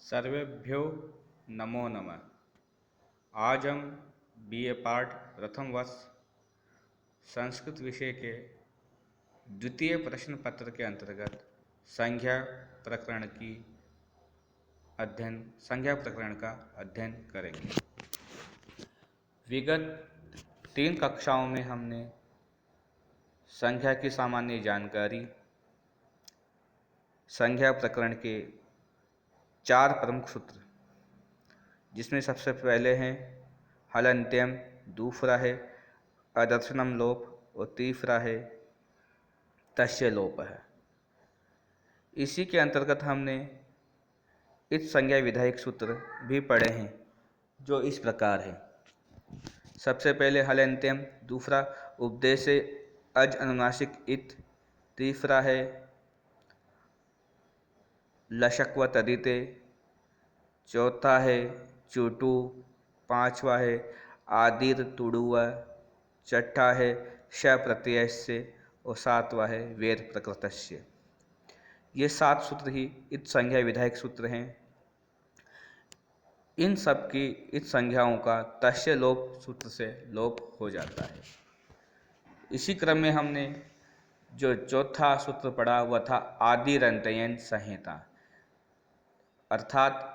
सर्वेभ्यो नमो नमः। आज हम बीए पार्ट प्रथम वर्ष संस्कृत विषय के द्वितीय प्रश्न पत्र के अंतर्गत संज्ञा प्रकरण का अध्ययन करेंगे। विगत 3 कक्षाओं में हमने संज्ञा की सामान्य जानकारी, संज्ञा प्रकरण के 4 प्रमुख सूत्र, जिसमें सबसे पहले हैं हलन्त्यम, दूसरा है अदर्शनम लोप और तीसरा है तस्य लोप है। इसी के अंतर्गत हमने इस संज्ञा विधायक सूत्र भी पढ़े हैं, जो इस प्रकार है। सबसे पहले हलन्त्यम, दूसरा उपदेश अज अनुनासिक इत, तीसरा है लशक्व तदिते, चौथा है चुटू, पांचवा है आदिर तुड़ुआ, छठा है श प्रत्ययस्य और सातवां है वेद प्रकृतस्य। ये 7 सूत्र ही इस संज्ञा विधायक सूत्र हैं। इन सब की इस संज्ञाओं का तस्य लोप सूत्र से लोप हो जाता है। इसी क्रम में हमने जो चौथा सूत्र पढ़ा वह था आदिरंतयन संहिता, अर्थात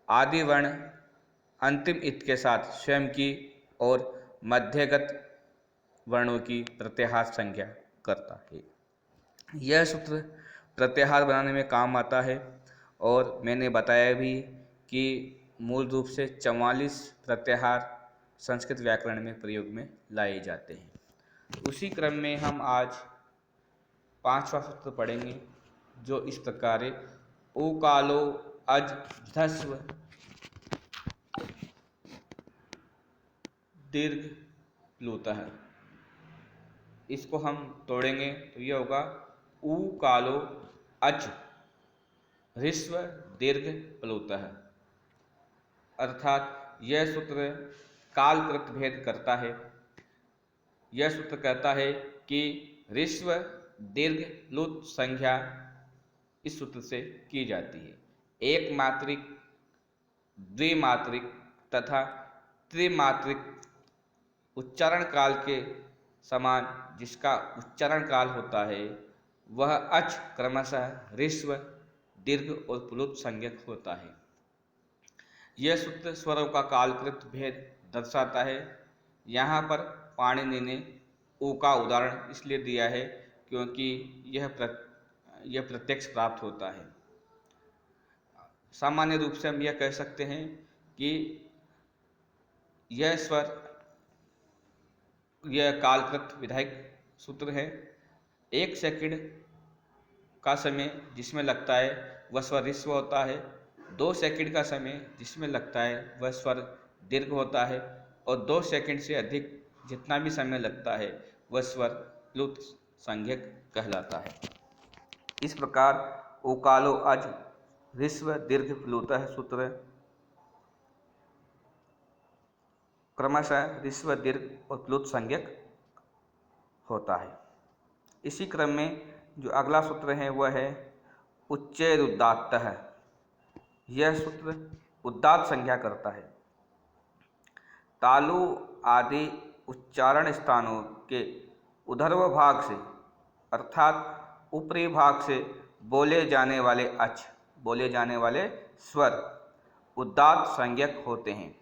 आदि वर्ण अंतिम इत के साथ स्वयं की और मध्यगत वर्णों की प्रत्याहार संज्ञा करता है। यह सूत्र प्रत्याहार बनाने में काम आता है और मैंने बताया भी कि मूल रूप से 44 प्रत्याहार संस्कृत व्याकरण में प्रयोग में लाए जाते हैं। उसी क्रम में हम आज 5वां सूत्र पढ़ेंगे, जो इस प्रकार है उकालो अज ध्रस्व दीर्घ प्लुतः। इसको हम तोड़ेंगे तो यह होगा उ कालो अच ह्रस्व दीर्घ प्लुतः, अर्थात यह सूत्र कालकृत भेद करता है। यह सूत्र कहता है कि ह्रस्व दीर्घ प्लुत संज्ञा इस सूत्र से की जाती है। एक मात्रिक, द्विमात्रिक तथा त्रिमात्रिक उच्चारण काल के समान जिसका उच्चारण काल होता है वह अच क्रमशः ह्रस्व, दीर्घ और प्लुत संज्ञक होता है। यह सूत्र स्वरों का कालकृत भेद दर्शाता है। यहाँ पर पाणिनि ने ऊ का उदाहरण इसलिए दिया है क्योंकि यह प्रत्यक्ष प्राप्त होता है। सामान्य रूप से हम यह कह सकते हैं कि यह कालकृत विधायक सूत्र है। 1 सेकंड का समय जिसमें लगता है वह स्वर ह्रस्व होता है, 2 सेकंड का समय जिसमें लगता है वह स्वर दीर्घ होता है और 2 सेकंड से अधिक जितना भी समय लगता है वह स्वर प्लुत संज्ञक कहलाता है। इस प्रकार उकालो अज ह्रस्व दीर्घ प्लुतः सूत्र क्रमशः ह्रस्व दीर्घ और प्लुत संज्ञक होता है। इसी क्रम में जो अगला सूत्र है वह है उच्चैरुदात्तः। यह सूत्र उदात्त संज्ञा करता है। तालु आदि उच्चारण स्थानों के ऊर्ध्व भाग से अर्थात ऊपरी भाग से बोले जाने वाले स्वर उदात्त संज्ञक होते हैं।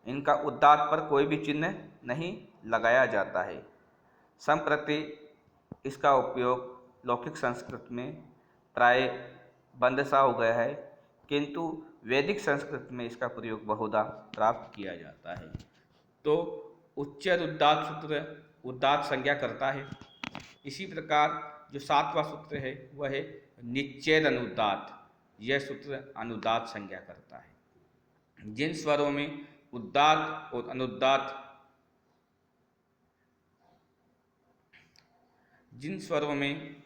इनका उदात्त पर कोई भी चिन्ह नहीं लगाया जाता है। संप्रति इसका उपयोग लौकिक संस्कृत में प्राय बंद सा हो गया है, किंतु वैदिक संस्कृत में इसका प्रयोग बहुधा प्राप्त किया जाता है। तो उच्चैर उदात्त सूत्र उदात्त संज्ञा करता है। इसी प्रकार जो 7वां सूत्र है वह है निच्चैर अनुदात्त। यह सूत्र अनुदात्त संज्ञा करता है। जिन स्वरों में उदात्त और अनुदात्त, जिन स्वरों में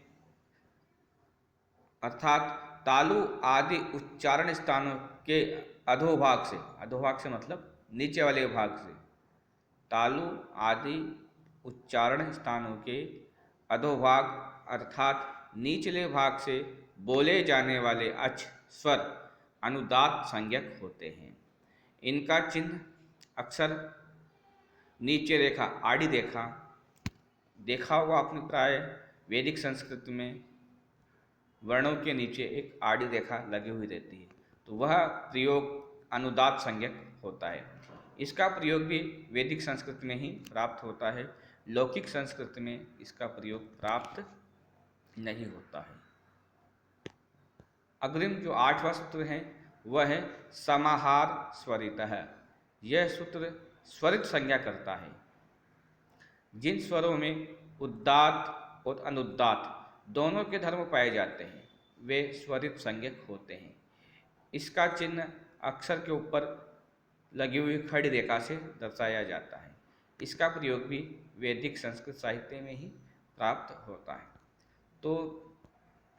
अर्थात तालु आदि उच्चारण स्थानों के अधोभाग से मतलब नीचे वाले भाग से, तालु आदि उच्चारण स्थानों के अधोभाग अर्थात निचले भाग से बोले जाने वाले अच स्वर अनुदात संज्ञक होते हैं। इनका चिन्ह अक्सर नीचे रेखा, आड़ी रेखा देखा होगा आपने, प्राय वैदिक संस्कृत में वर्णों के नीचे एक आड़ी रेखा लगी हुई रहती है, तो वह प्रयोग अनुदात संज्ञक होता है। इसका प्रयोग भी वैदिक संस्कृत में ही प्राप्त होता है, लौकिक संस्कृत में इसका प्रयोग प्राप्त नहीं होता है। अग्रिम जो 8वां सूत्र है वह है समाहार स्वरितः। यह सूत्र स्वरित संज्ञा करता है। जिन स्वरों में उदात्त और अनुदात्त दोनों के धर्म पाए जाते हैं वे स्वरित संज्ञक होते हैं। इसका चिन्ह अक्षर के ऊपर लगी हुई खड़ी रेखा से दर्शाया जाता है। इसका प्रयोग भी वैदिक संस्कृत साहित्य में ही प्राप्त होता है। तो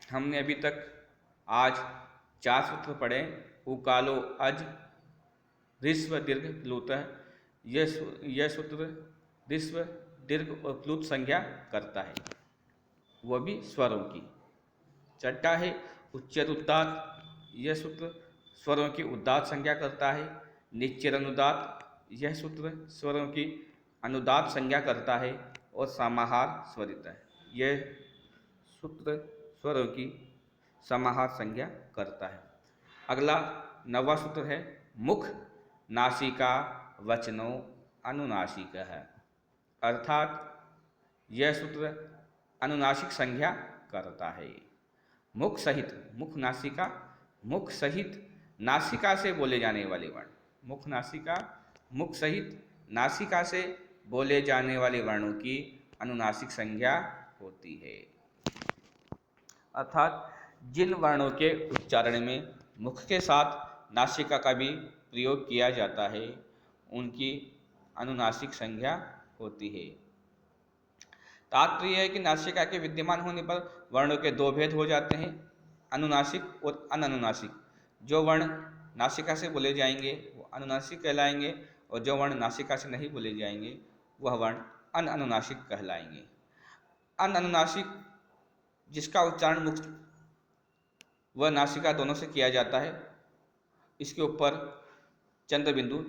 हमने अभी तक आज 4 सूत्र पढ़े। उकालो अज, ऋस्व दीर्घ प्लुतः। यह सूत्र ऋस्व दीर्घ और प्लुत संज्ञा करता है, वह भी स्वरों की। छठा है उच्चर उदात्त। यह सूत्र स्वरों की उदात्त संज्ञा करता है। निश्चर अनुदात्त। यह सूत्र स्वरों की अनुदात्त संज्ञा करता है। और समाहार स्वरितः। यह सूत्र स्वरों की समाहार संज्ञा करता है। अगला 9वां सूत्र है मुख नासिका वचनो अनुनासिकः। अर्थात यह सूत्र अनुनासिक संज्ञा करता है। मुख सहित, मुख नासिका, मुख सहित नासिका से बोले जाने वाले वर्ण, मुख नासिका, मुख सहित नासिका से बोले जाने वाले वर्णों की अनुनासिक संज्ञा होती है। अर्थात जिन वर्णों के उच्चारण में मुख के साथ नासिका का भी प्रयोग किया जाता है उनकी अनुनासिक संज्ञा होती है। तात्पर्य है कि नासिका के विद्यमान होने पर वर्णों के 2 भेद हो जाते हैं, अनुनासिक और अननुनासिक। जो वर्ण नासिका से बोले जाएंगे वो अनुनासिक कहलाएंगे और जो वर्ण नासिका से नहीं बोले जाएंगे वह वर्ण अननुनासिक कहलाएंगे। अननुनासिक जिसका उच्चारण मुख व नासिका दोनों से किया जाता है, इसके ऊपर चंद्र बिंदु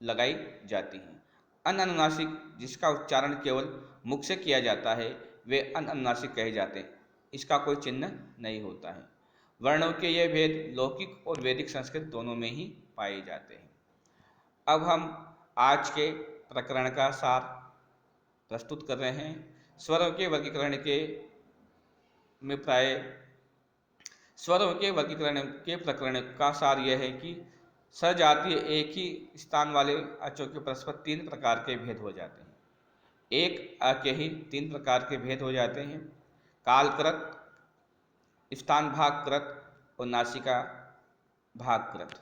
लगाई जाती हैं। अननुनासिक जिसका उच्चारण केवल मुख से किया जाता है वे अननुनासिक कहे जाते हैं, इसका कोई चिन्ह नहीं होता है। वर्णों के ये भेद लौकिक और वैदिक संस्कृत दोनों में ही पाए जाते हैं। अब हम आज के प्रकरण का सार प्रस्तुत कर रहे हैं। स्वरों के वर्गीकरण के में प्राय स्वरों के वर्गीकरण के प्रकरण का सार यह है कि सजातीय एक ही स्थान वाले अचों के परस्पर 3 प्रकार के भेद हो जाते हैं। एक अ के ही 3 प्रकार के भेद हो जाते हैं, कालकृत, स्थान भागकृत और नासिका भागकृत।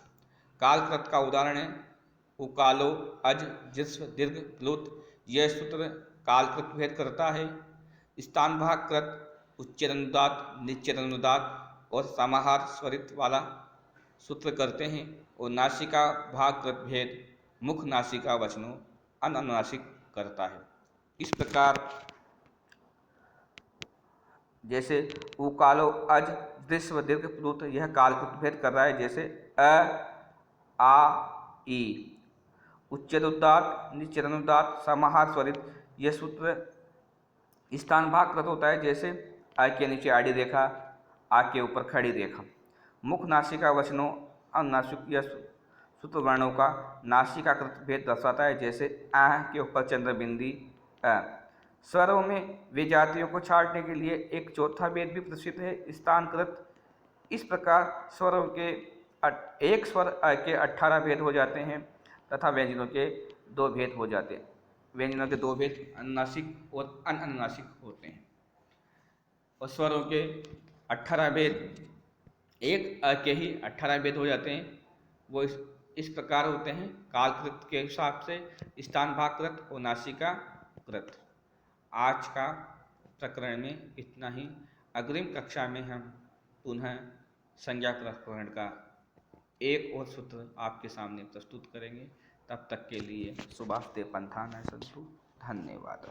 कालकृत का उदाहरण है उकालो अज जिस्व दीर्घ प्लुत। यह सूत्र कालकृत भेद करता है। स्थान भागकृत उच्चरनुदात, निच्चरनुदात और समाहार स्वरित वाला सूत्र करते हैं। और नासिका भागकृत भेद मुख नासिका वचनों अननुनासिक करता है। इस प्रकार जैसे उकालो अज दृश्व दीर्घ प्लुत यह कालकृत भेद कर रहा है, जैसे अ आ ई। उच्चरनुदात, निच्चरनुदात, समाहार स्वरित यह सूत्र स्थान भागकृत होता है, जैसे अ के नीचे आड़ी रेखा, आ के ऊपर खड़ी रेखा। मुख नासिका वचनों अनुनासिक यह सूत्र वर्णों का नासिकाकृत भेद दर्शाता है, जैसे आ के ऊपर चंद्र बिंदी अ। स्वरों में विजातियों को छांटने के लिए एक चौथा भेद भी प्रसिद्ध है, स्थानकृत। इस प्रकार स्वरों के एक स्वर अ के 18 भेद हो जाते हैं तथा व्यंजनों के 2 भेद हो जाते हैं। व्यंजनों के 2 भेद अनुनासिक और अननुनासिक होते हैं। और स्वरों के 18 भेद, एक अ के ही 18 भेद हो जाते हैं। वो इस प्रकार होते हैं, कालकृत के हिसाब से स्थान भागकृत और नासिकाकृत। आज का प्रकरण में इतना ही। अग्रिम कक्षा में हम पुनः संज्ञा प्रकरण का एक और सूत्र आपके सामने प्रस्तुत करेंगे। तब तक के लिए शुभास्ते पंथा न सन्तु। धन्यवाद।